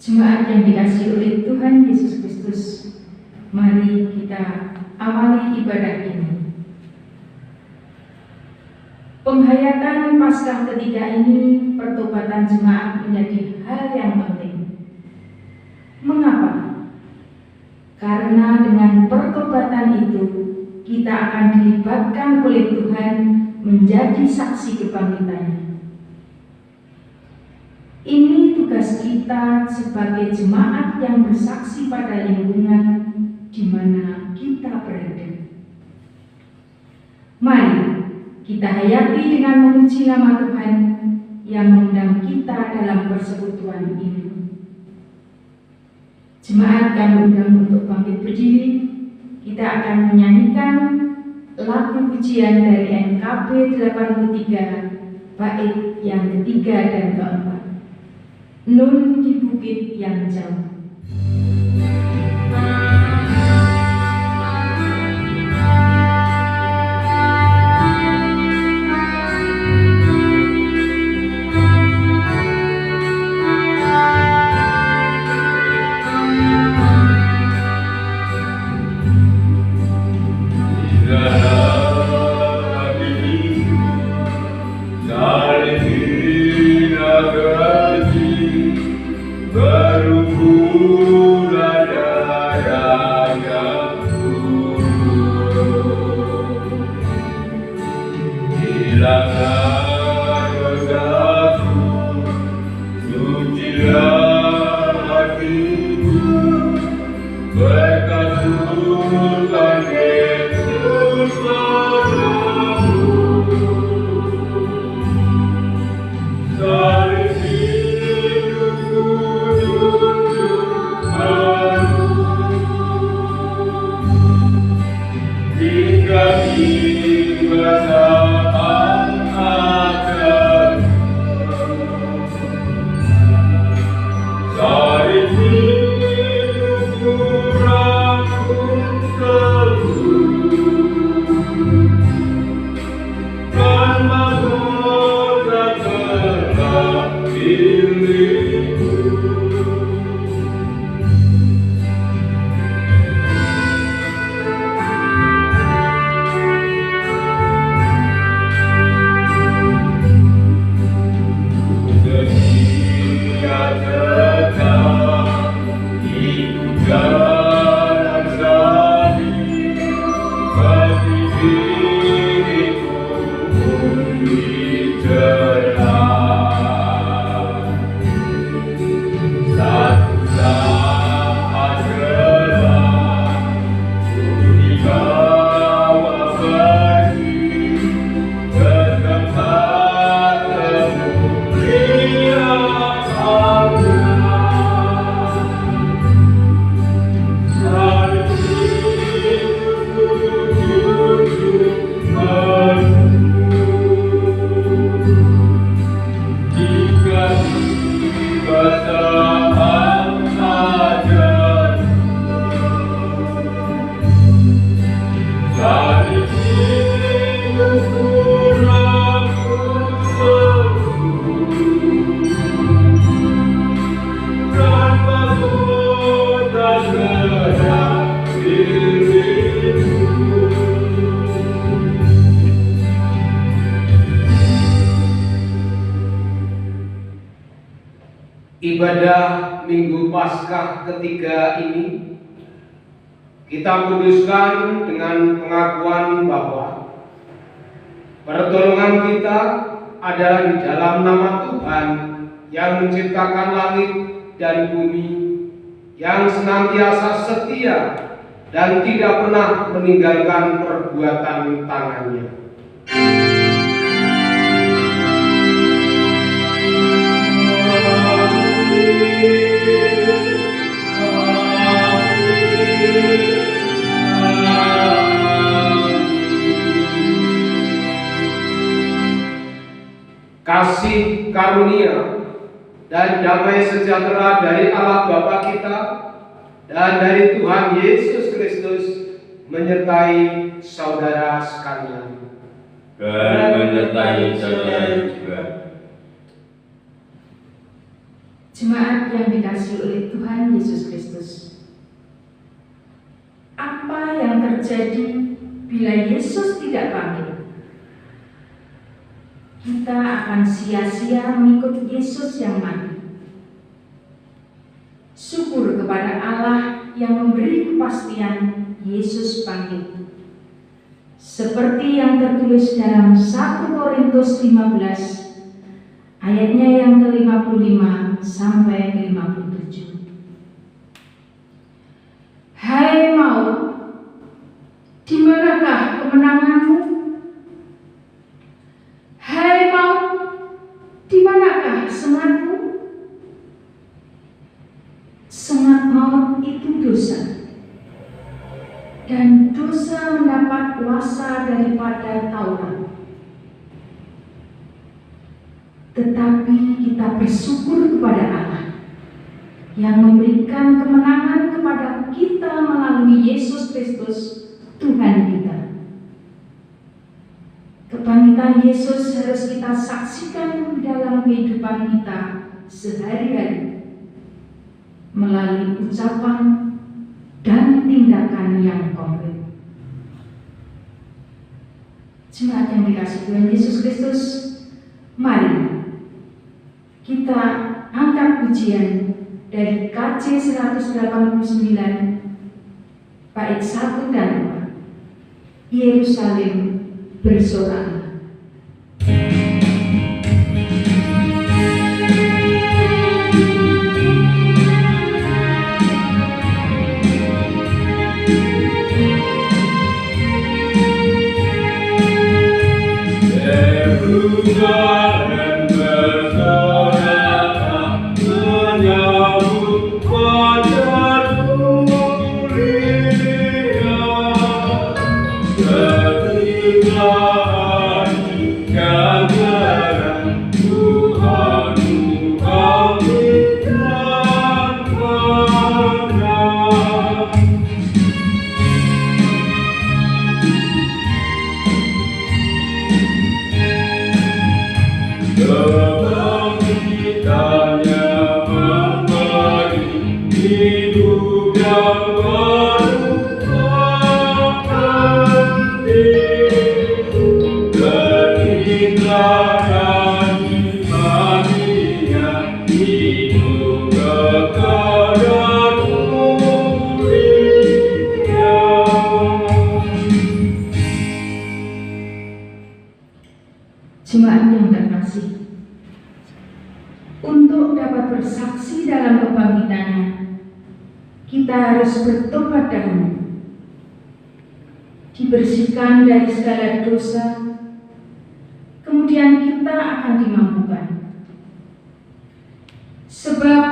Jemaat yang dikasihi oleh Tuhan Yesus Kristus, mari kita awali ibadah ini. Penghayatan Paskah ketiga ini, pertobatan jemaat menjadi hal yang penting. Mengapa? Karena dengan pertobatan itu kita akan dilibatkan oleh Tuhan menjadi saksi kebangkitannya. Ini tugas kita sebagai jemaat yang bersaksi pada lingkungan di mana kita berada. Mari kita hayati dengan memuji nama Tuhan yang mengundang kita dalam persekutuan ini. Jemaat kami undang untuk bangkit berdiri. Kita akan menyanyikan lagu pujian dari NKB 83 bait yang ketiga dan keempat. Nun di bukit yang jauh. Ibadah Minggu Paskah ketiga ini kita kuduskan dengan pengakuan bahwa pertolongan kita adalah di dalam nama Tuhan yang menciptakan langit dan bumi, yang senantiasa setia dan tidak pernah meninggalkan perbuatan tangannya. Kasih karunia dan damai sejahtera dari Allah Bapa kita dan dari Tuhan Yesus Kristus menyertai saudara sekalian. Dan menyertai saudara juga. Jemaat yang dikasihi oleh Tuhan Yesus Kristus, apa yang terjadi bila Yesus tidak bangkit? Kita akan sia-sia mengikut Yesus yang mati. Syukur kepada Allah yang memberi kepastian Yesus bangkit. Seperti yang tertulis dalam 1 Korintus 15 ayatnya yang ke-55 sampai ke-57. Hai maut, di manakah kemenanganmu? Hai maut, di manakah sengatmu? Sengat maut itu dosa, dan dosa mendapat kuasa daripada Taurat. Tetapi kita bersyukur kepada Allah yang memberikan kemenangan kepada kita melalui Yesus Kristus Tuhan kita. Kebangkitan Yesus harus kita saksikan dalam kehidupan kita sehari-hari melalui ucapan dan tindakan yang konkret. Jemaat yang dikasihi Tuhan Yesus Kristus, mari kita angkat pujian dari KJ 189 bait 1 dan 2. Yerusalem bersorak. Jerusalem bersorak menyambut fajar mulia. Ketika yang terang Tuhan bangkitkan pada. Kebangkitannya memberi hidup yang baru penting. Keindahan imannya hidup kekal dan mulia. Jemaat yang terkasih, untuk dapat bersaksi dalam kebangkitannya, kita harus bertobat dahulu, dibersihkan dari segala dosa, kemudian kita akan dimampukan. Sebab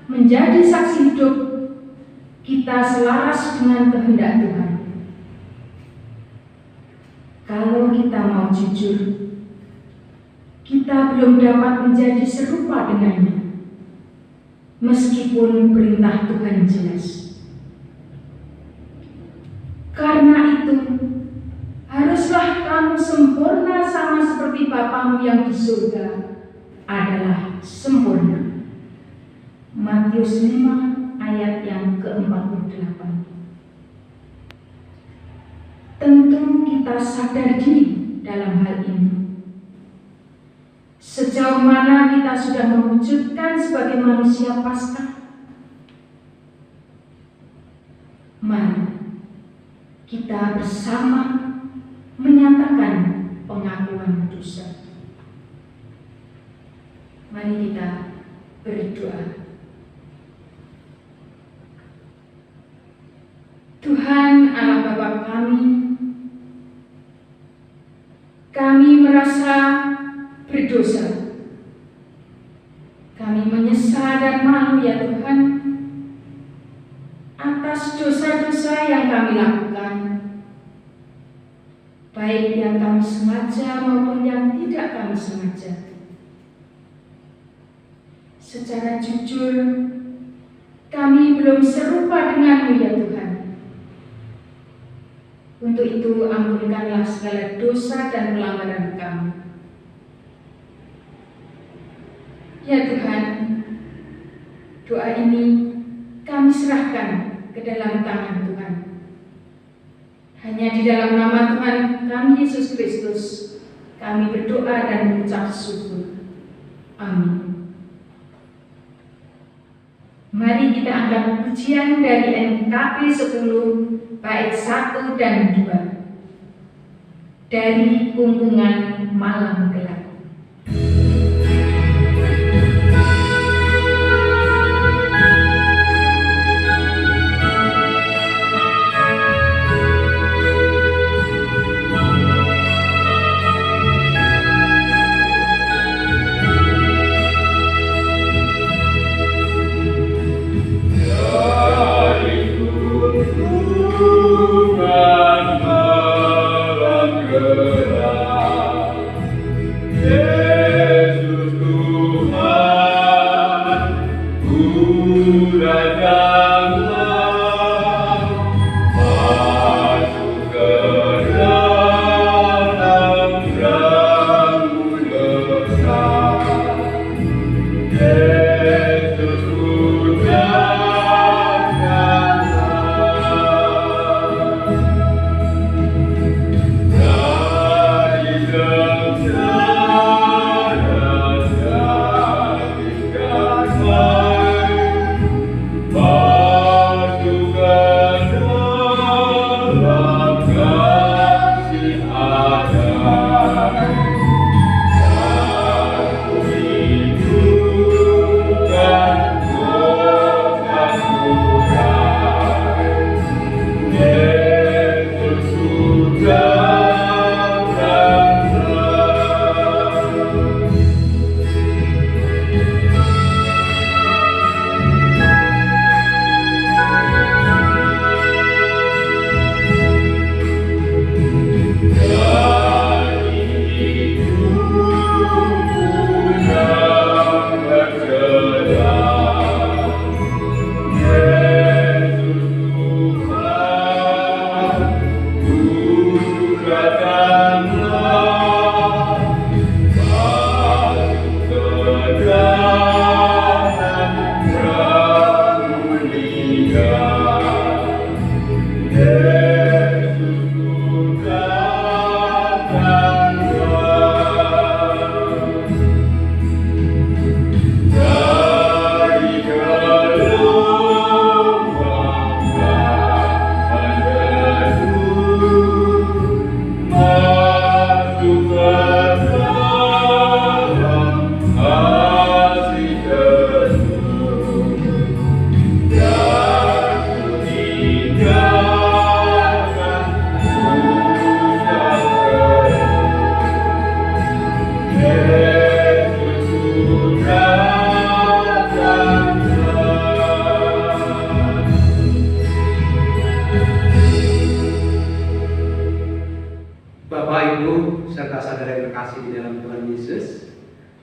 menjadi saksi hidup, kita selaras dengan kehendak Tuhan. Kalau kita mau jujur, kita belum dapat menjadi serupa dengannya, meskipun perintah Tuhan jelas. Karena itu, haruslah kamu sempurna sama seperti Bapamu yang di surga adalah sempurna. Matius 5 ayat yang ke-48. Tentu kita sadar diri dalam hal ini. Sejauh mana kita sudah mewujudkan sebagai manusia Paskah? Mari kita bersama menyatakan pengakuan dosa. Mari kita berdoa. Tuhan Allah Bapa kami merasa berdosa. Kami menyesal dan malu ya Tuhan atas dosa-dosa yang kami lakukan, baik yang kami sengaja maupun yang tidak kami sengaja. Secara jujur, kami belum serupa denganmu ya Tuhan. Untuk itu ampunkanlah segala dosa dan pelanggaran kami. Ya Tuhan, Doa ini kami serahkan ke dalam tangan Tuhan. Hanya di dalam nama Tuhan kami Yesus Kristus, kami berdoa dan mengucap syukur. Amin. Mari kita angkat pujian dari NKB 10 bait 1 dan 2. Dari Kumpungan Malam Gelap.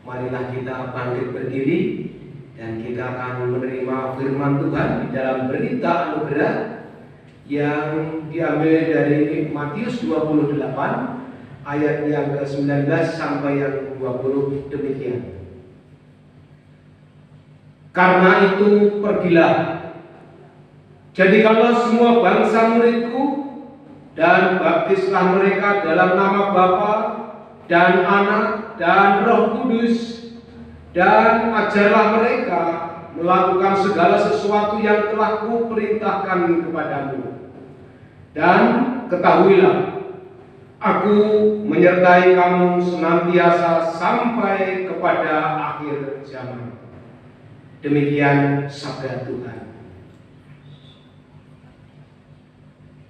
Marilah kita bangkit berdiri dan kita akan menerima firman Tuhan di dalam berita anugerah yang diambil dari Matius 28 ayat yang ke-19 sampai yang 20 demikian. Karena itu pergilah, jadikanlah semua bangsa muridku dan baptislah mereka dalam nama Bapa dan Anak dan Roh Kudus, dan ajarlah mereka melakukan segala sesuatu yang telah kuperintahkan kepadamu. Dan ketahuilah, aku menyertai kamu senantiasa sampai kepada akhir zaman. Demikian sabda Tuhan.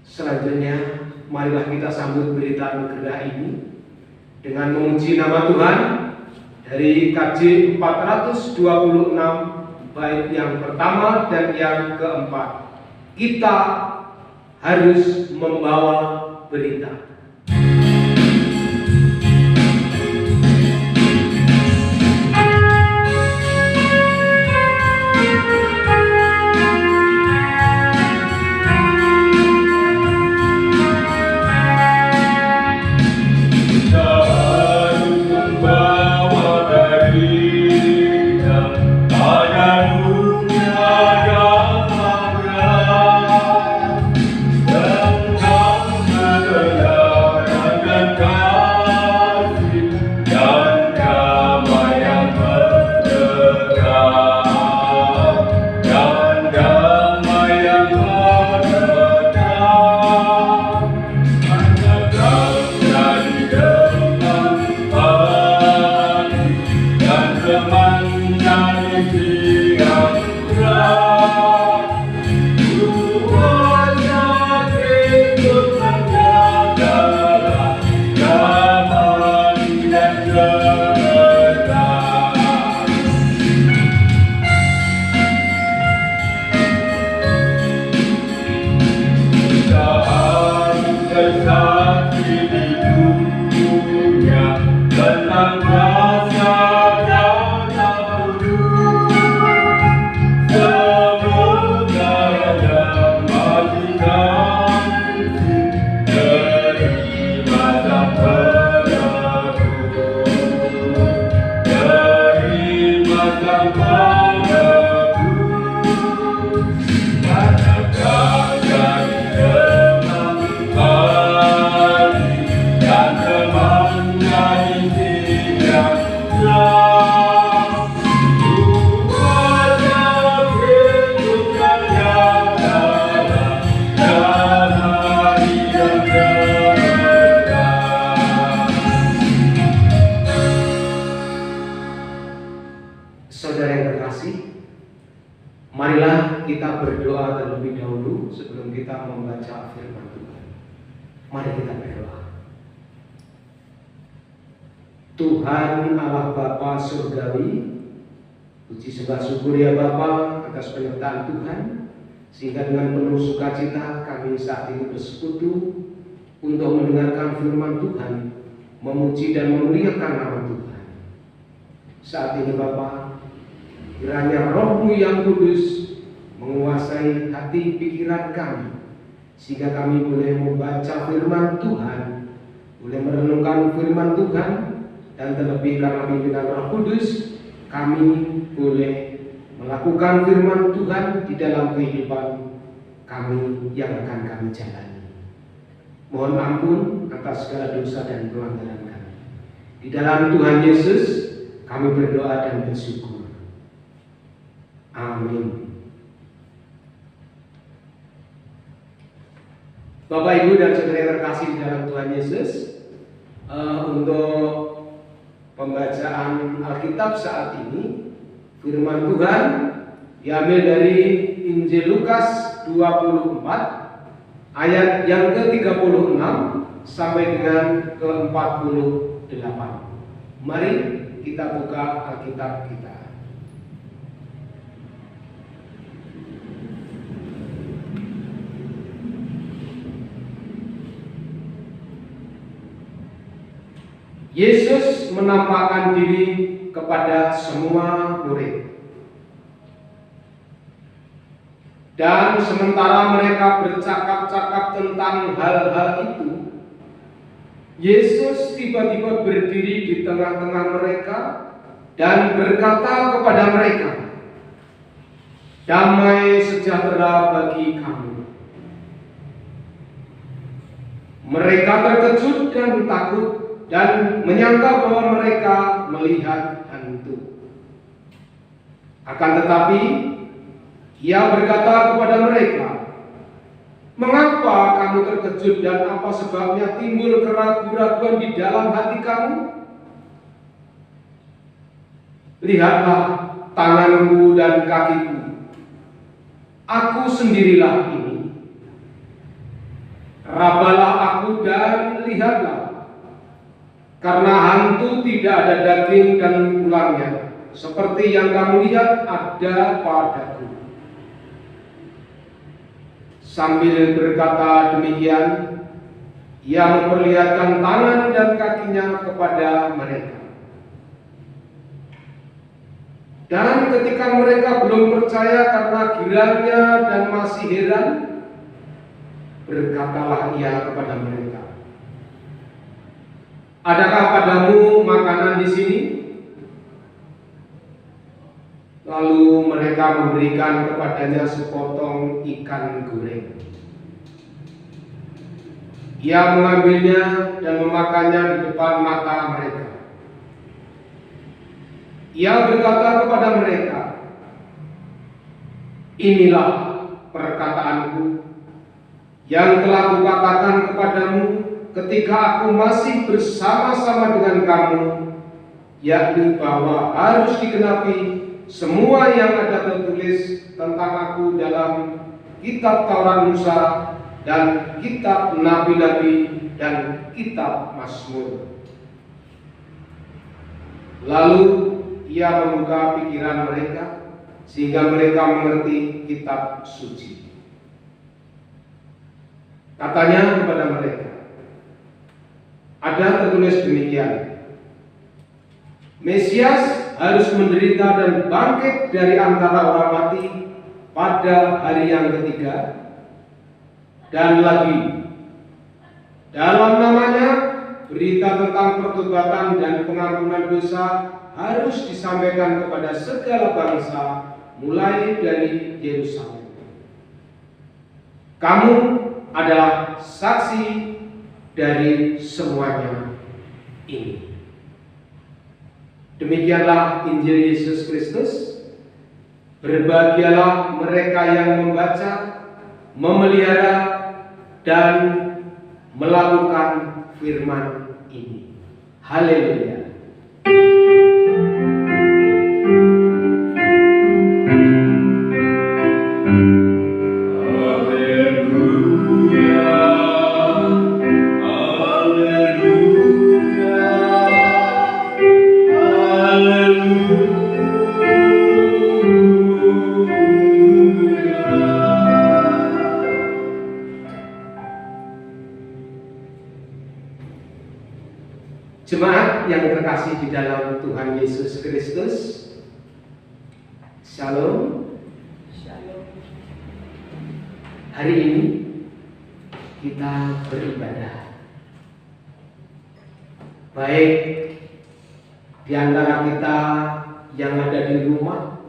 Selanjutnya, marilah kita sambut berita anugerah ini dengan memuji nama Tuhan dari KJ 426 bait yang pertama dan yang keempat. Kita harus membawa berita. Membawa berita pada dunia. Saudara yang terkasih, marilah kita berdoa terlebih dahulu sebelum kita membaca firman Tuhan. Mari kita berdoa. Tuhan Allah Bapa Surgawi, puji sembah syukur ya Bapa atas penyertaan Tuhan, sehingga dengan penuh sukacita kami saat ini bersekutu untuk mendengarkan firman Tuhan, memuji dan memuliakan nama Tuhan. Saat ini Bapa, kiranya Roh-Mu yang kudus menguasai hati pikiran kami, sehingga kami boleh membaca firman Tuhan, boleh merenungkan firman Tuhan, dan terlebih karena pimpinan Roh Kudus, kami boleh melakukan firman Tuhan di dalam kehidupan kami yang akan kami jalani. Mohon ampun atas segala dosa dan pelanggaran kami. Di dalam Tuhan Yesus kami berdoa dan bersyukur. Amin. Bapak, Ibu, dan saudara yang terkasih di dalam Tuhan Yesus, untuk pembacaan Alkitab saat ini, firman Tuhan diambil dari Injil Lukas 24 ayat yang ke-36 sampai dengan ke-48. Mari kita buka Alkitab kita. Yesus menampakkan diri kepada semua murid. Dan sementara mereka bercakap-cakap tentang hal-hal itu, Yesus tiba-tiba berdiri di tengah-tengah mereka dan berkata kepada mereka, "Damai sejahtera bagi kamu." Mereka terkejut dan takut dan menyangka bahwa mereka melihat hantu. Akan tetapi Ia berkata kepada mereka, "Mengapa kamu terkejut dan apa sebabnya timbul keraguan-keraguan di dalam hati kamu? Lihatlah tanganku dan kakiku. Aku sendirilah ini. Rabalah aku dan lihatlah. Karena hantu tidak ada daging dan tulangnya, seperti yang kamu lihat ada padaku." Sambil berkata demikian, Ia memperlihatkan tangan dan kakinya kepada mereka. Dan ketika mereka belum percaya karena girangnya dan masih heran, berkatalah Ia kepada mereka, "Adakah padamu makanan di sini?" Lalu mereka memberikan kepadanya sepotong ikan goreng. Ia mengambilnya dan memakannya di depan mata mereka. Ia berkata kepada mereka, "Inilah perkataanku yang telah kukatakan kepadamu ketika aku masih bersama-sama dengan kamu, yakni bahwa harus digenapi semua yang ada tertulis tentang aku dalam kitab Taurat Musa dan kitab Nabi-Nabi dan kitab Mazmur." Lalu Ia membuka pikiran mereka sehingga mereka mengerti kitab suci. Katanya kepada mereka, "Ada tertulis demikian, Mesias harus menderita dan bangkit dari antara orang mati pada hari yang ketiga, dan lagi dalam namanya berita tentang pertobatan dan pengampunan dosa harus disampaikan kepada segala bangsa, mulai dari Yerusalem. Kamu adalah saksi dari semuanya ini. Demikianlah Injil Yesus Kristus. Berbahagialah mereka yang membaca, memelihara, dan melakukan firman ini. Haleluya. Jemaat yang terkasih di dalam Tuhan Yesus Kristus, Shalom. Hari ini kita beribadah. Baik di antara kita yang ada di rumah,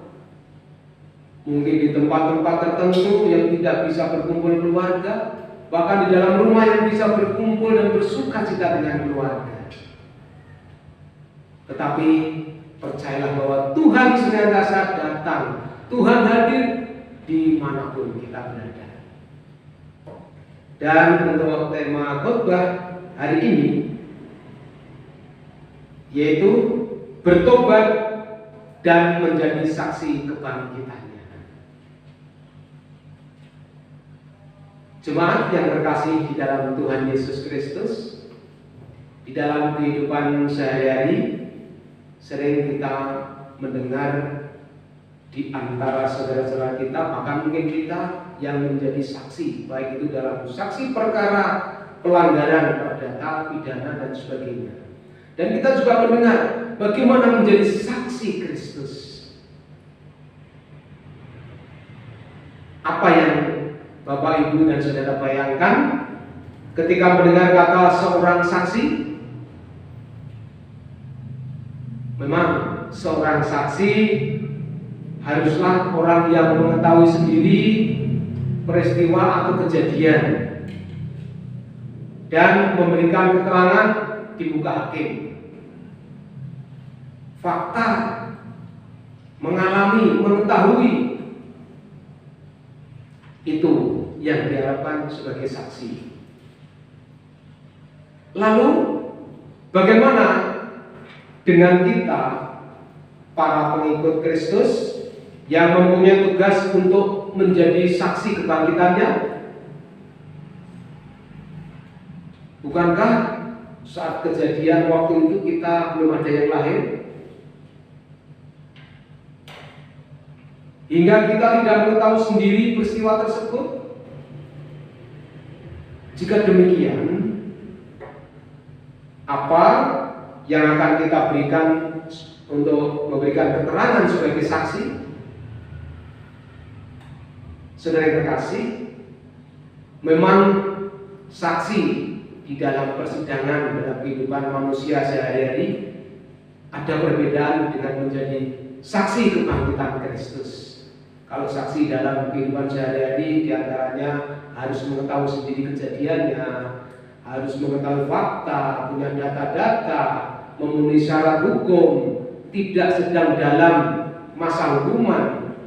mungkin di tempat-tempat tertentu yang tidak bisa berkumpul keluarga, bahkan di dalam rumah yang bisa berkumpul dan bersuka cita dengan keluarga. Tetapi percayalah bahwa Tuhan senantiasa datang, Tuhan hadir dimanapun kita berada. Dan untuk tema khotbah hari ini yaitu bertobat dan menjadi saksi kebangkitannya. Jemaat yang terkasih di dalam Tuhan Yesus Kristus, di dalam kehidupan sehari-hari sering kita mendengar di antara saudara-saudara kita, bahkan mungkin kita yang menjadi saksi, baik itu dalam saksi perkara pelanggaran perdata, pidana, dan sebagainya. Dan kita juga mendengar bagaimana menjadi saksi Kristus. Apa yang Bapak, Ibu, dan Saudara bayangkan ketika mendengar kata seorang saksi? Memang seorang saksi haruslah orang yang mengetahui sendiri peristiwa atau kejadian dan memberikan keterangan di muka hakim. Fakta, mengalami, mengetahui, itu yang diharapkan sebagai saksi. Lalu bagaimana dengan kita, para pengikut Kristus yang mempunyai tugas untuk menjadi saksi kebangkitannya? Bukankah saat kejadian waktu itu kita belum ada yang lahir? Hingga kita tidak mengetahui sendiri peristiwa tersebut? Jika demikian, apa yang akan kita berikan untuk memberikan keterangan sebagai saksi? Saudara yang terkasih, memang saksi di dalam persidangan dalam kehidupan manusia sehari-hari ada perbedaan dengan menjadi saksi kebangkitan Kristus. Kalau saksi dalam kehidupan sehari-hari diantaranya harus mengetahui sendiri kejadiannya, harus mengetahui fakta, punya data-data, memenuhi syarat hukum, tidak sedang dalam masa hukuman,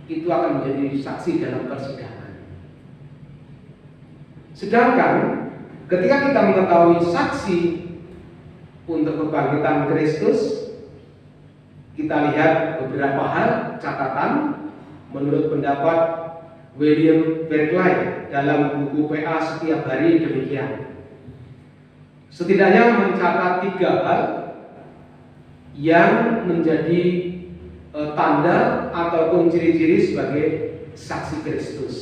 itu akan menjadi saksi dalam persidangan. Sedangkan ketika kita mengetahui saksi untuk kebangkitan Kristus, kita lihat beberapa hal catatan menurut pendapat William Barclay dalam buku PA Setiap Hari demikian. Setidaknya mencatat 3 hal yang menjadi tanda ataupun ciri-ciri sebagai saksi Kristus.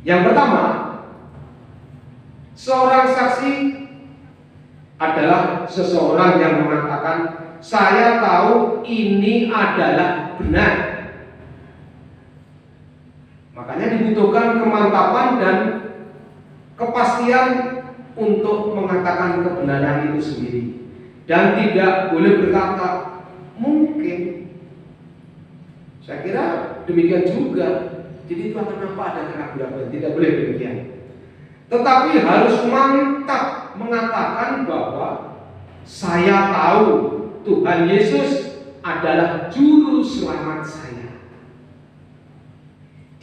Yang pertama, seorang saksi adalah seseorang yang mengatakan, saya tahu ini adalah benar. Makanya dibutuhkan kemantapan dan kepastian untuk mengatakan kebenaran itu sendiri dan tidak boleh berkata mungkin. Saya kira demikian juga. Jadi itu akan apa ada keraguan, tidak boleh demikian. Tetapi harus mantap mengatakan bahwa saya tahu Tuhan Yesus adalah juru selamat saya.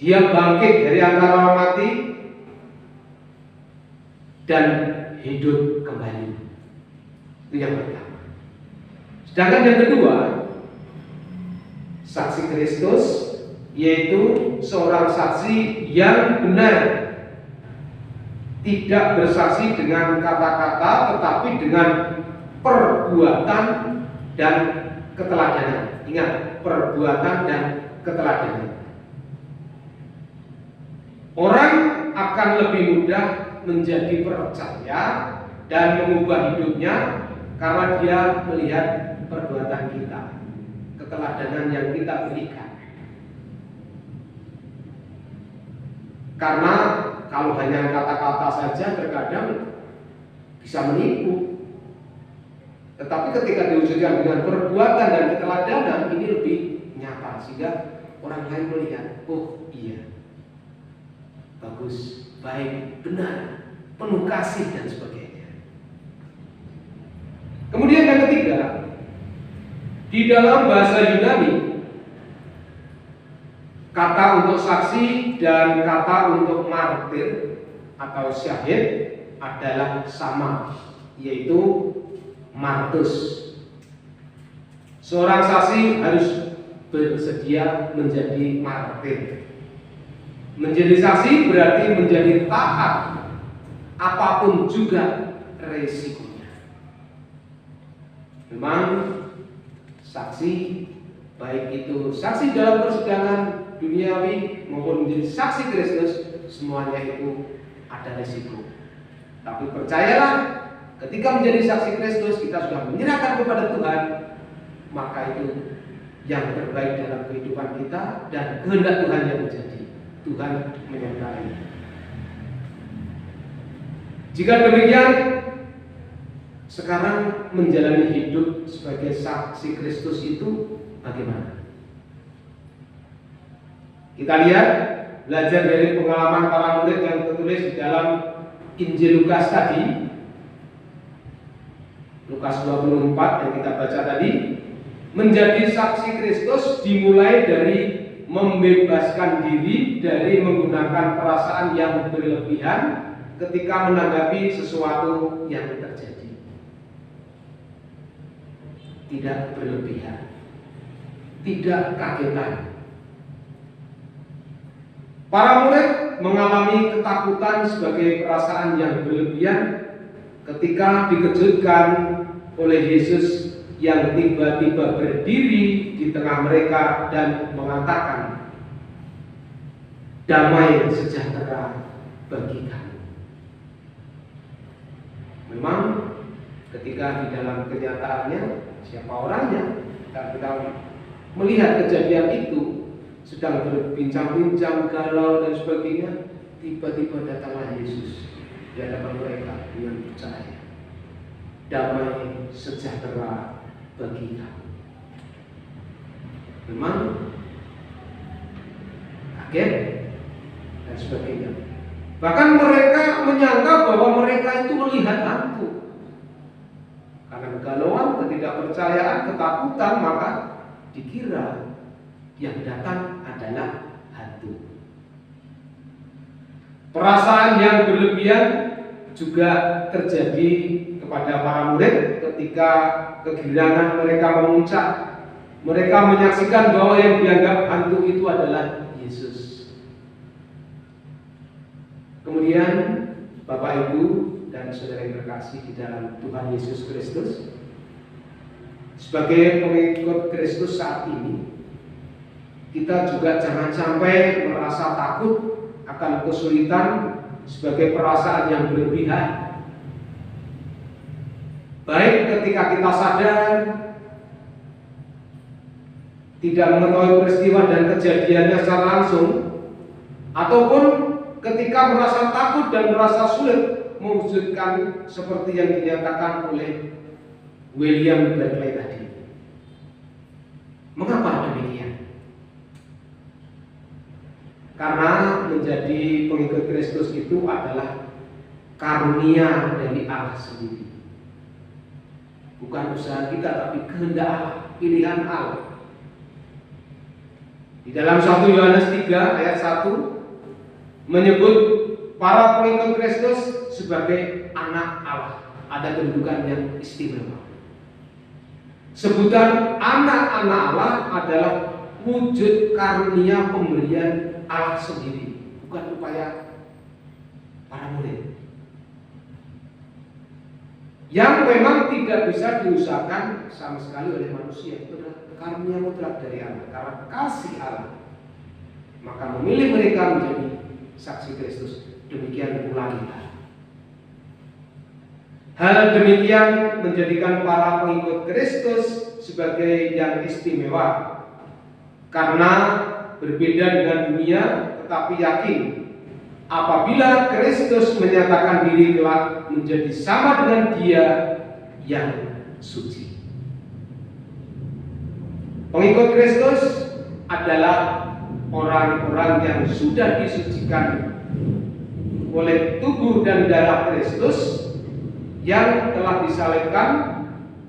Dia bangkit dari antara orang mati dan hidup kembali. Itu yang pertama. Sedangkan yang kedua, saksi Kristus yaitu seorang saksi yang benar, tidak bersaksi dengan kata-kata tetapi dengan perbuatan dan keteladanan. Ingat, perbuatan dan keteladanan. Orang akan lebih mudah menjadi percaya dan mengubah hidupnya karena dia melihat perbuatan kita, keteladanan yang kita berikan. Karena kalau hanya kata-kata saja terkadang bisa menipu. Tetapi ketika diwujudkan dengan perbuatan dan keteladanan, ini lebih nyata sehingga orang lain melihat, oh iya, bagus, baik, benar, penuh kasih dan sebagainya. Kemudian yang ketiga, di dalam bahasa Yunani, kata untuk saksi dan kata untuk martir atau syahid adalah sama, yaitu martus. Seorang saksi harus bersedia menjadi martir. Menjadi saksi berarti menjadi taat apapun juga resikonya. Memang saksi, baik itu saksi dalam persidangan duniawi maupun menjadi saksi Kristus, semuanya itu ada resiko. Tapi percayalah, ketika menjadi saksi Kristus kita sudah menyerahkan kepada Tuhan, maka itu yang terbaik dalam kehidupan kita dan kehendak Tuhan yang menjadi. Tuhan menyertai. Jika demikian, sekarang menjalani hidup sebagai saksi Kristus itu bagaimana? Kita lihat, belajar dari pengalaman para murid yang tertulis di dalam Injil Lukas tadi, Lukas 24 yang kita baca tadi. Menjadi saksi Kristus dimulai dari membebaskan diri dari menggunakan perasaan yang berlebihan ketika menanggapi sesuatu yang terjadi. Tidak berlebihan, tidak kagetan. Para murid mengalami ketakutan sebagai perasaan yang berlebihan ketika dikejutkan oleh Yesus yang tiba-tiba berdiri di tengah mereka dan mengatakan, damai sejahtera bagi kamu. Memang ketika di dalam kenyataannya siapa orangnya, kita melihat kejadian itu sedang berbincang-bincang, galau dan sebagainya, tiba-tiba datanglah Yesus di hadapan mereka dengan percaya, damai sejahtera bagi kamu. Memang kaget dan sebagainya. Bahkan mereka menyangka bahwa mereka itu melihat hantu. Karena kegalauan, ketidakpercayaan, ketakutan, maka dikira yang datang adalah hantu. Perasaan yang berlebihan juga terjadi kepada para murid ketika kegirangan mereka memuncak. Mereka menyaksikan bahwa yang dianggap hantu itu adalah Yesus. Kemudian Bapak Ibu dan saudara yang terkasih di dalam Tuhan Yesus Kristus, sebagai pengikut Kristus saat ini, kita juga jangan sampai merasa takut akan kesulitan sebagai perasaan yang berlebihan. Baik ketika kita sadar tidak mengetahui peristiwa dan kejadiannya secara langsung, ataupun ketika merasa takut dan merasa sulit mewujudkan seperti yang dinyatakan oleh William Barclay tadi. Mengapa demikian? Karena menjadi pengikut Kristus itu adalah karunia dari Allah sendiri. Bukan usaha kita, tapi kehendak Allah, pilihan Allah. Di dalam 1 Yohanes 3 ayat 1 menyebut para pengikut Kristus sebagai anak Allah. Ada kedudukan yang istimewa. Sebutan anak-anak Allah adalah wujud karunia pemberian Allah sendiri, bukan upaya para murid. Yang memang tidak bisa diusahakan sama sekali oleh manusia. Itu adalah karunia mutlak dari Allah, karena kasih Allah. Maka memilih mereka menjadi saksi Kristus. Demikian pula kita. Hal demikian menjadikan para pengikut Kristus sebagai yang istimewa, karena berbeda dengan dunia, tetapi yakin apabila Kristus menyatakan diri kelak menjadi sama dengan Dia yang suci. Pengikut Kristus adalah orang-orang yang sudah disucikan oleh tubuh dan darah Kristus, yang telah disalibkan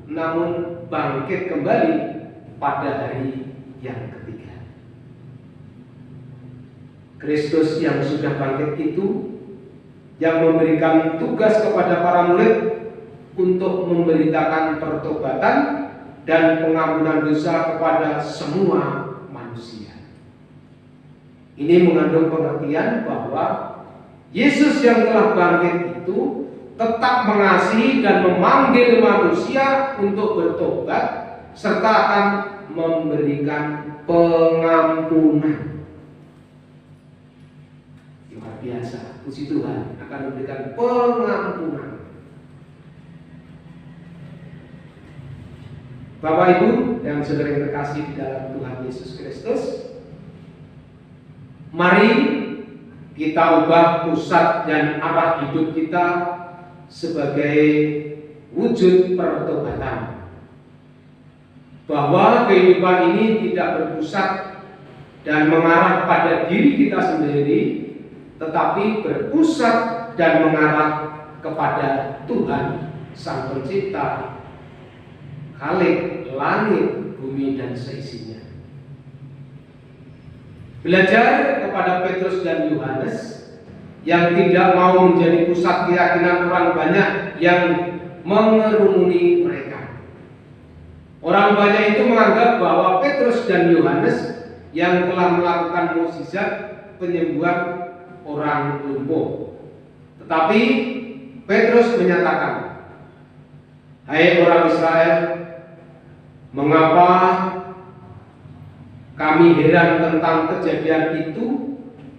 namun bangkit kembali pada hari yang ketiga. Kristus yang sudah bangkit itu yang memberikan tugas kepada para murid untuk memberitakan pertobatan dan pengampunan dosa kepada semua manusia. Ini mengandung pengertian bahwa Yesus yang telah bangkit itu tetap mengasihi dan memanggil manusia untuk bertobat serta akan memberikan pengampunan. Luar biasa, puji Tuhan, akan memberikan pengampunan. Bapak Ibu yang saudara yang terkasih di dalam Tuhan Yesus Kristus, mari kita ubah pusat dan arah hidup kita sebagai wujud pertobatan, bahwa kehidupan ini tidak berpusat dan mengarah pada diri kita sendiri, tetapi berpusat dan mengarah kepada Tuhan Sang Pencipta, Khalik langit, bumi dan seisinya. Belajar kepada Petrus dan Yohanes yang tidak mau menjadi pusat keyakinan orang banyak yang mengerumuni mereka. Orang banyak itu menganggap bahwa Petrus dan Yohanes yang telah melakukan mukjizat penyembuhan orang lumpuh. Tetapi Petrus menyatakan, "Hai orang Israel, mengapa kami heran tentang kejadian itu?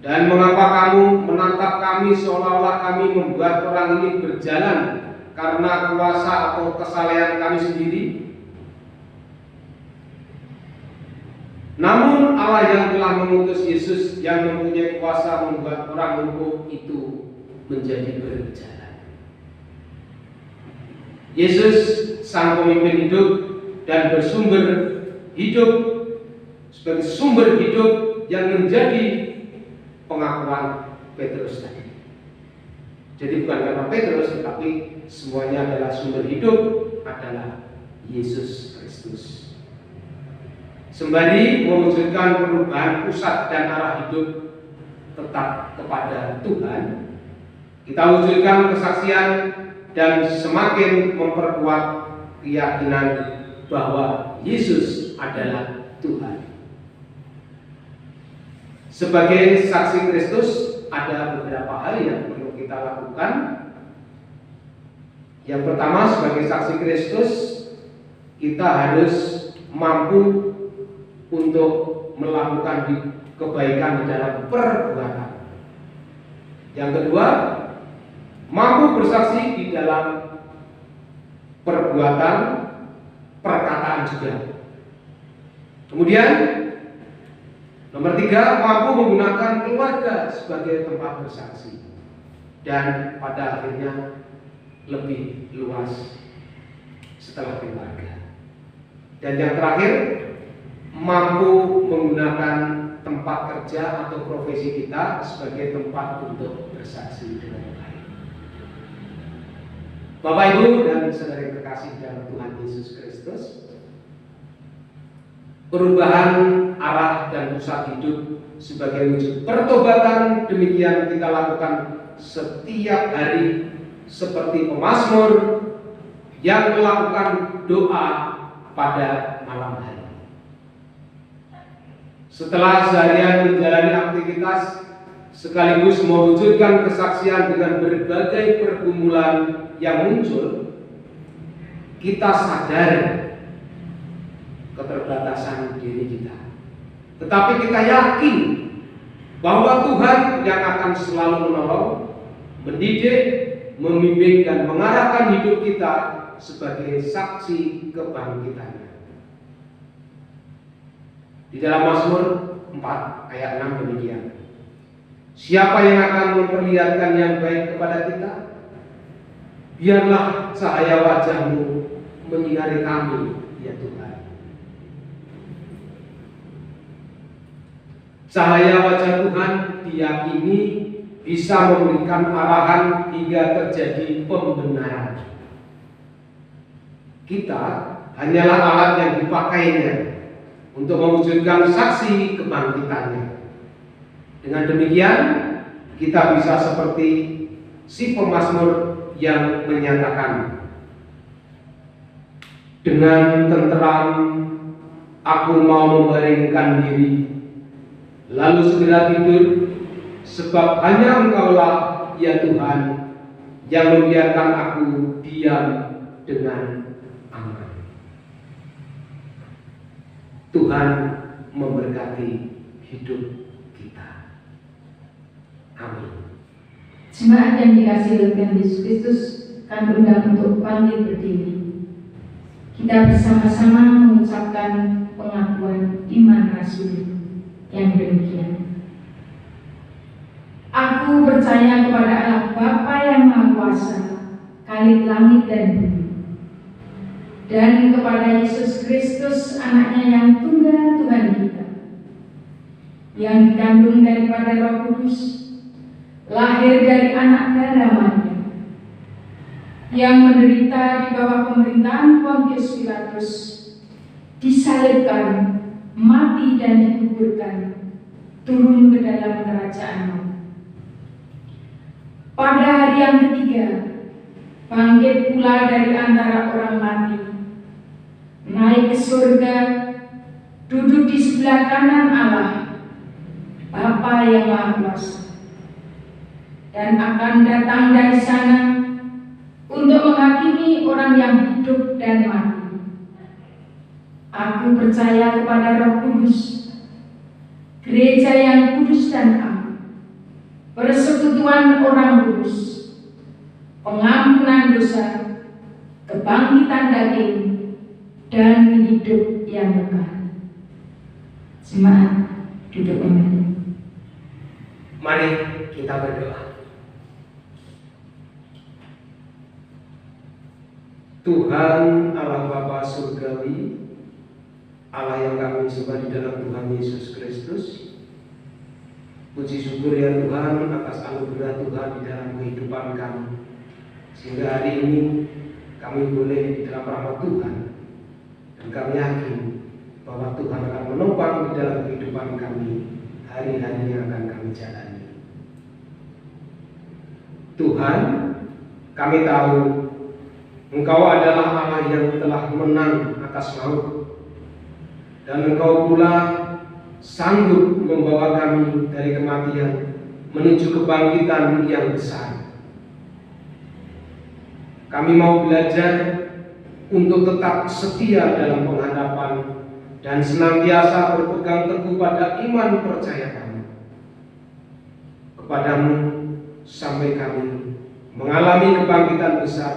Dan mengapa kamu menatap kami seolah-olah kami membuat orang ini berjalan karena kuasa atau kesalehan kami sendiri? Namun Allah yang telah mengutus Yesus yang mempunyai kuasa membuat orang lumpuh itu menjadi berjalan." Yesus sang pemimpin hidup dan bersumber hidup sebagai sumber hidup yang menjadi pengakuan Petrus tadi. Jadi bukan karena Petrus, tetapi semuanya adalah sumber hidup adalah Yesus Kristus. Sembari mewujudkan perubahan pusat dan arah hidup tetap kepada Tuhan, kita wujudkan kesaksian dan semakin memperkuat keyakinan bahwa Yesus adalah Tuhan. Sebagai saksi Kristus ada beberapa hal yang perlu kita lakukan. Yang pertama, sebagai saksi Kristus kita harus mampu untuk melakukan kebaikan di dalam perbuatan. Yang kedua, mampu bersaksi di dalam perbuatan, perkataan juga. Kemudian nomor 3, mampu menggunakan keluarga sebagai tempat bersaksi. dan pada akhirnya lebih luas setelah keluarga. Dan yang terakhir, mampu menggunakan tempat kerja atau profesi kita sebagai tempat untuk bersaksi dengan baik. Bapak Ibu dan saudara yang terkasih dalam Tuhan Yesus Kristus, perubahan arah dan pusat hidup sebagai wujud pertobatan demikian kita lakukan setiap hari seperti pemazmur yang melakukan doa pada malam hari. Setelah seharian menjalani aktivitas sekaligus mewujudkan kesaksian dengan berbagai pergumulan yang muncul, kita sadar keterbatasan diri kita. Tetapi kita yakin bahwa Tuhan yang akan selalu menolong, mendidik, membimbing dan mengarahkan hidup kita sebagai saksi kebangkitannya. Di dalam Mazmur 4 ayat 6 demikian. Siapa yang akan memperlihatkan yang baik kepada kita? Biarlah cahaya wajah-Mu menyinari kami, ya Tuhan. Cahaya wajah Tuhan diyakini bisa memberikan arahan hingga terjadi pembenaran. Kita hanyalah alat yang dipakainya untuk mewujudkan saksi kebangkitannya. Dengan demikian, kita bisa seperti si pemazmur yang menyatakan, dengan tenteram aku mau membaringkan diri, lalu segera tidur, sebab hanya Engkaulah ya Tuhan yang membiarkan aku diam dengan aman. Tuhan memberkati hidup kita. Amin. Jemaat yang dikasihi oleh Tuhan Yesus Kristus, kami undang untuk bangkit berdiri. Kita bersama-sama mengucapkan pengakuan iman rasuli yang demikian. Aku percaya kepada Allah Bapa yang Maha Kuasa, Khalik langit dan bumi, dan kepada Yesus Kristus, Anaknya yang tunggal Tuhan kita, yang dikandung daripada Roh Kudus, lahir dari anak darah Maria, yang menderita di bawah pemerintahan Pontius Pilatus, disalibkan, mati dan dikuburkan, turun ke dalam kerajaan maut. Pada hari yang ketiga, bangkit pula dari antara orang mati, naik ke surga, duduk di sebelah kanan Allah, Bapa yang Maha Kuasa, dan akan datang dari sana untuk menghakimi orang yang hidup dan mati. Aku percaya kepada Roh Kudus, gereja yang kudus dan am, persekutuan orang kudus, pengampunan dosa, kebangkitan daging, dan hidup yang kekal. Jemaat duduk kembali. Mari kita berdoa. Tuhan Allah Bapa Surgawi, Allah yang kami sembah di dalam Tuhan Yesus Kristus, puji syukur ya Tuhan atas anugerah Tuhan di dalam kehidupan kami, sehingga hari ini kami boleh di dalam rahmat Tuhan, dan kami yakin bahwa Tuhan akan menopang di dalam kehidupan kami hari-hari yang akan kami jalani. Tuhan, kami tahu Engkau adalah Allah yang telah menang atas maut, dan Engkau pula sanggup membawa kami dari kematian menuju kebangkitan yang besar. Kami mau belajar untuk tetap setia dalam penghadapan dan senantiasa berpegang teguh pada iman percaya kami kepadamu sampai kami mengalami kebangkitan besar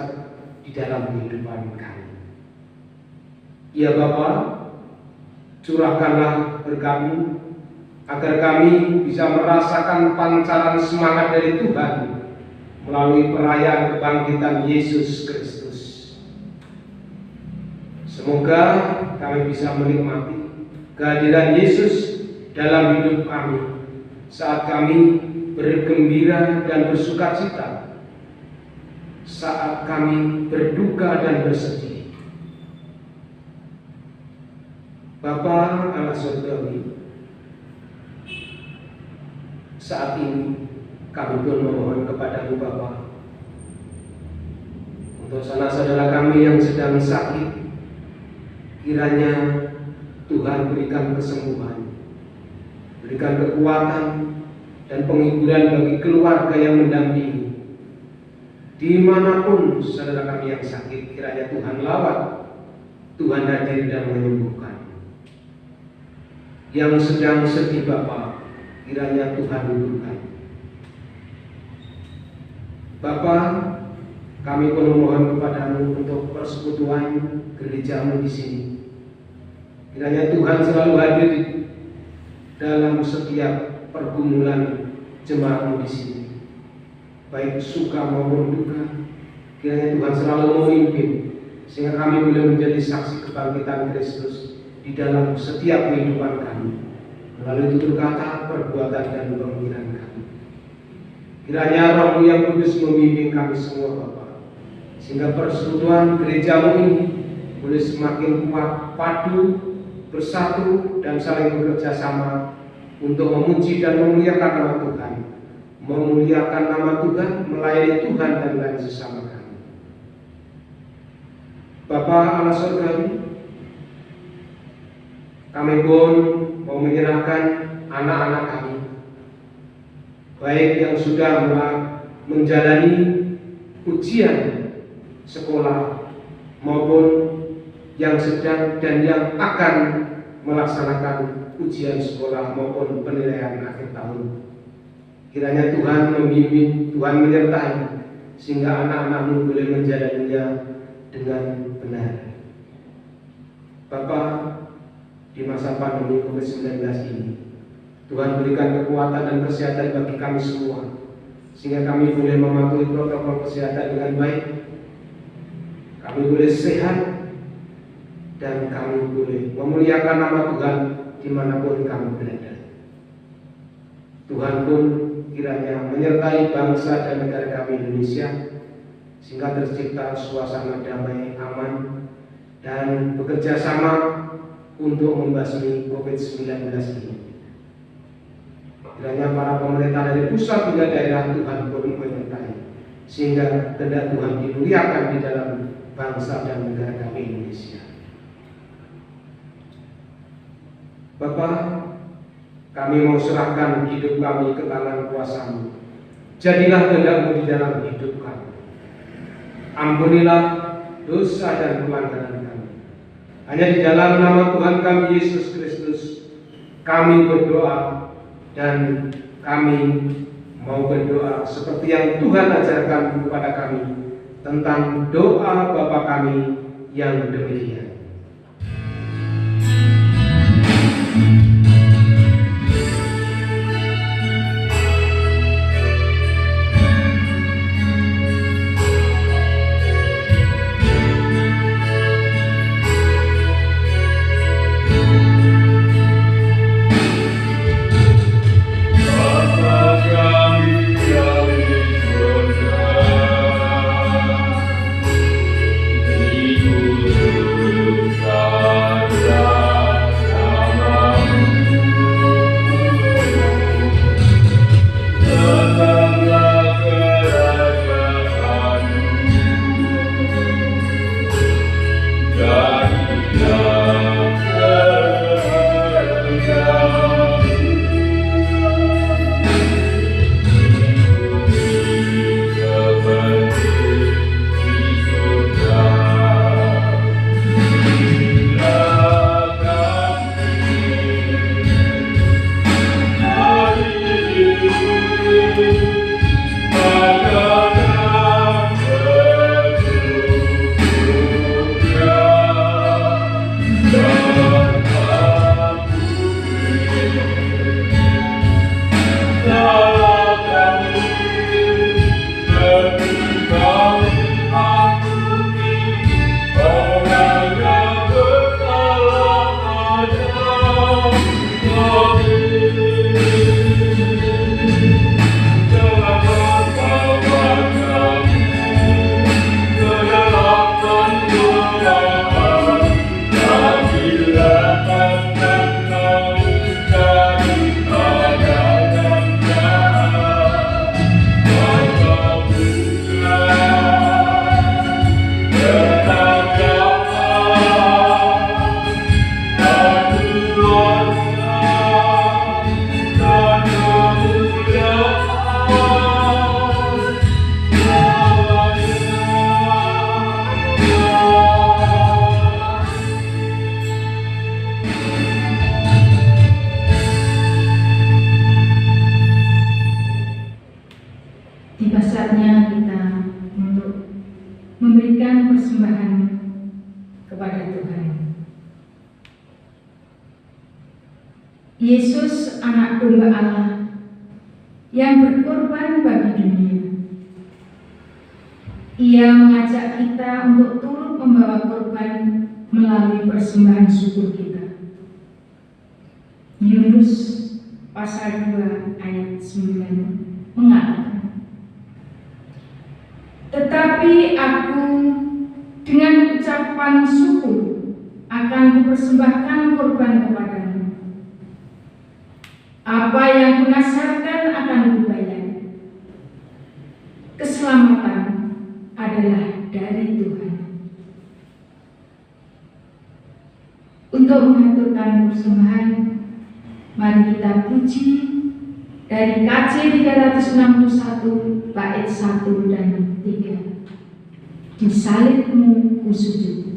di dalam kehidupan kami. Ya Bapa, curahkanlah berkat-Mu agar kami bisa merasakan pancaran semangat dari Tuhan melalui perayaan kebangkitan Yesus Kristus. Semoga kami bisa menikmati kehadiran Yesus dalam hidup kami saat kami bergembira dan bersukacita, saat kami berduka dan bersedih. Bapa Allah Surgawi, saat ini kami pun memohon kepadamu Bapa, untuk saudara-saudara kami yang sedang sakit, kiranya Tuhan berikan kesembuhan, berikan kekuatan dan penghiburan bagi keluarga yang mendampingi. Dimanapun saudara kami yang sakit, kiranya Tuhan lawat, Tuhan hadir dan menyembuhkan. Yang sedang sedih Bapa, kiranya Tuhan hiburkan. Bapa, kami pun memohon kepadamu untuk persekutuan gerejamu di sini. Kiranya Tuhan selalu hadir dalam setiap pergumulan jemaatmu di sini, baik suka maupun duka. Kiranya Tuhan selalu memimpin, sehingga kami boleh menjadi saksi kebangkitan Kristus di dalam setiap kehidupan kami, melalui tutur kata, perbuatan, dan pemikiran kami. Kiranya Roh-Mu yang kudus membimbing kami semua Bapa, sehingga persekutuan gerejamu ini boleh semakin kuat, padu, bersatu, dan saling bekerja sama untuk memuji dan memuliakan nama Tuhan, memuliakan nama Tuhan, melayani Tuhan dan melayani sesama kami. Bapa Allah Surgawi, kami pun mau menyerahkan anak-anak kami, baik yang sudah menjalani ujian sekolah maupun yang sedang dan yang akan melaksanakan ujian sekolah maupun penilaian akhir tahun. Kiranya Tuhan membimbing, Tuhan menyertai, sehingga anak-anakmu boleh menjalaninya dengan benar. Bapa, di masa pandemi COVID-19 ini, Tuhan berikan kekuatan dan kesehatan bagi kami semua, sehingga kami boleh mematuhi protokol kesehatan dengan baik, kami boleh sehat, dan kami boleh memuliakan nama Tuhan dimanapun kami berada. Tuhan pun kiranya menyertai bangsa dan negara kami Indonesia, sehingga tercipta suasana damai, aman, dan bekerja sama untuk membasmi COVID-19 ini. Kiranya para pemerintah dari pusat hingga daerah Tuhan pun menyertai, sehingga kehendak Tuhan dimuliakan di dalam bangsa dan negara kami Indonesia. Bapa, kami mau serahkan hidup kami ke tangan kuasa-Mu. Jadilah kehendak-Mu di dalam hidup kami. Ampunilah dosa dan pelanggaran kami. Hanya di dalam nama Tuhan kami Yesus Kristus kami berdoa, dan kami mau berdoa seperti yang Tuhan ajarkan kepada kami tentang doa Bapa kami yang demikian. Di dengan persembahan kepada Tuhan. Yesus, anak domba Allah yang berkorban bagi dunia. Ia mengajak kita untuk turut membawa korban melalui persembahan syukur kita. Yunus pasal 2 ayat 9 mengatakan, "Tetapi aku dengan ucapan syukur akan mempersembahkan korban kepadamu. Apa yang kunasarkan akan kubayar. Keselamatan adalah dari Tuhan." Untuk mengaturkan persembahan, mari kita puji dari KJ 361 bait 1 dan 3. Di salibmu ku sujud.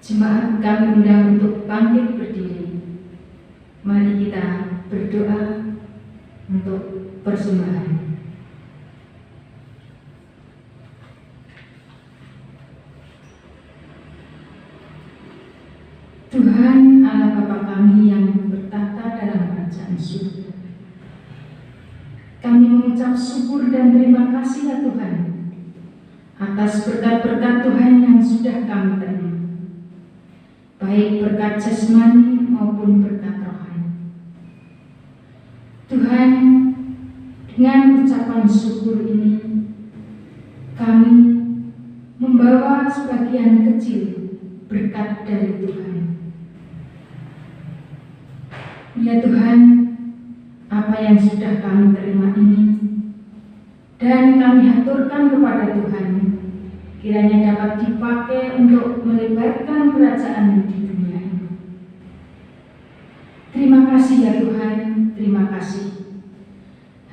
Jemaat kami undang untuk bangkit berdiri. Mari kita berdoa untuk persembahan. Tuhan Allah Bapa kami yang bertata dalam kerajaan surga, kami mengucap syukur dan terima kasih ya Tuhan atas berkat-berkat Tuhan yang sudah kami terima, baik berkat jasmani maupun berkat rohani. Tuhan, dengan ucapan syukur ini kami membawa sebagian kecil berkat dari Tuhan. Ya Tuhan, apa yang sudah kami terima ini dan kami haturkan kepada Tuhan, kiranya dapat dipakai untuk melebarkan kerajaan di dunia ini. Terima kasih ya Tuhan, terima kasih.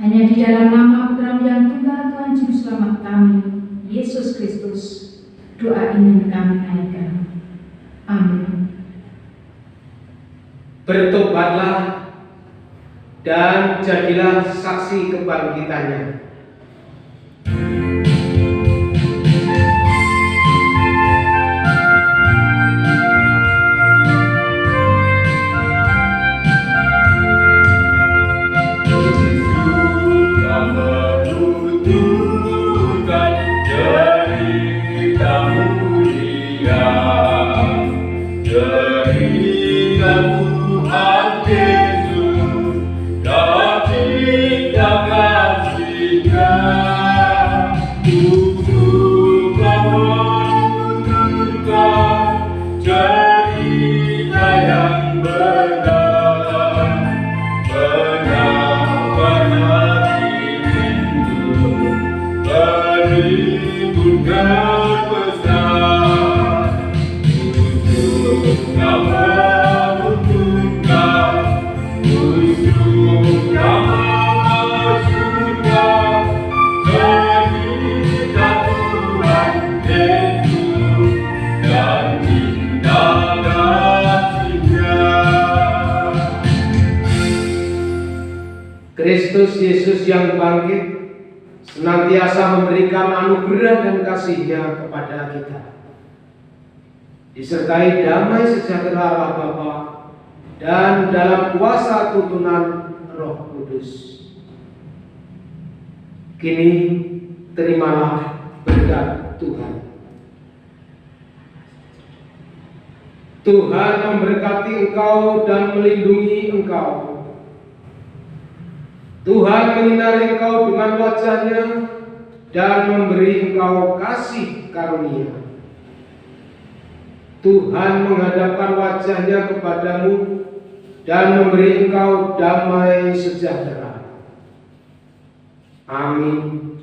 Hanya di dalam nama Putra yang tunggal Tuhan Juru Selamat kami, Yesus Kristus, doa ini kami naikkan. Amin. Bertobatlah dan jadilah saksi kebangkitannya. Kristus Yesus yang bangkit senantiasa memberikan anugerah dan kasih-Nya kepada kita. Disertai damai sejahtera Allah Bapa dan dalam kuasa tuntunan Roh Kudus. Kini terimalah berkat Tuhan. Tuhan memberkati engkau dan melindungi engkau. Tuhan menyinari engkau dengan wajah-Nya dan memberi engkau kasih karunia. Tuhan menghadapkan wajah-Nya kepadamu dan memberi engkau damai sejahtera. Amin.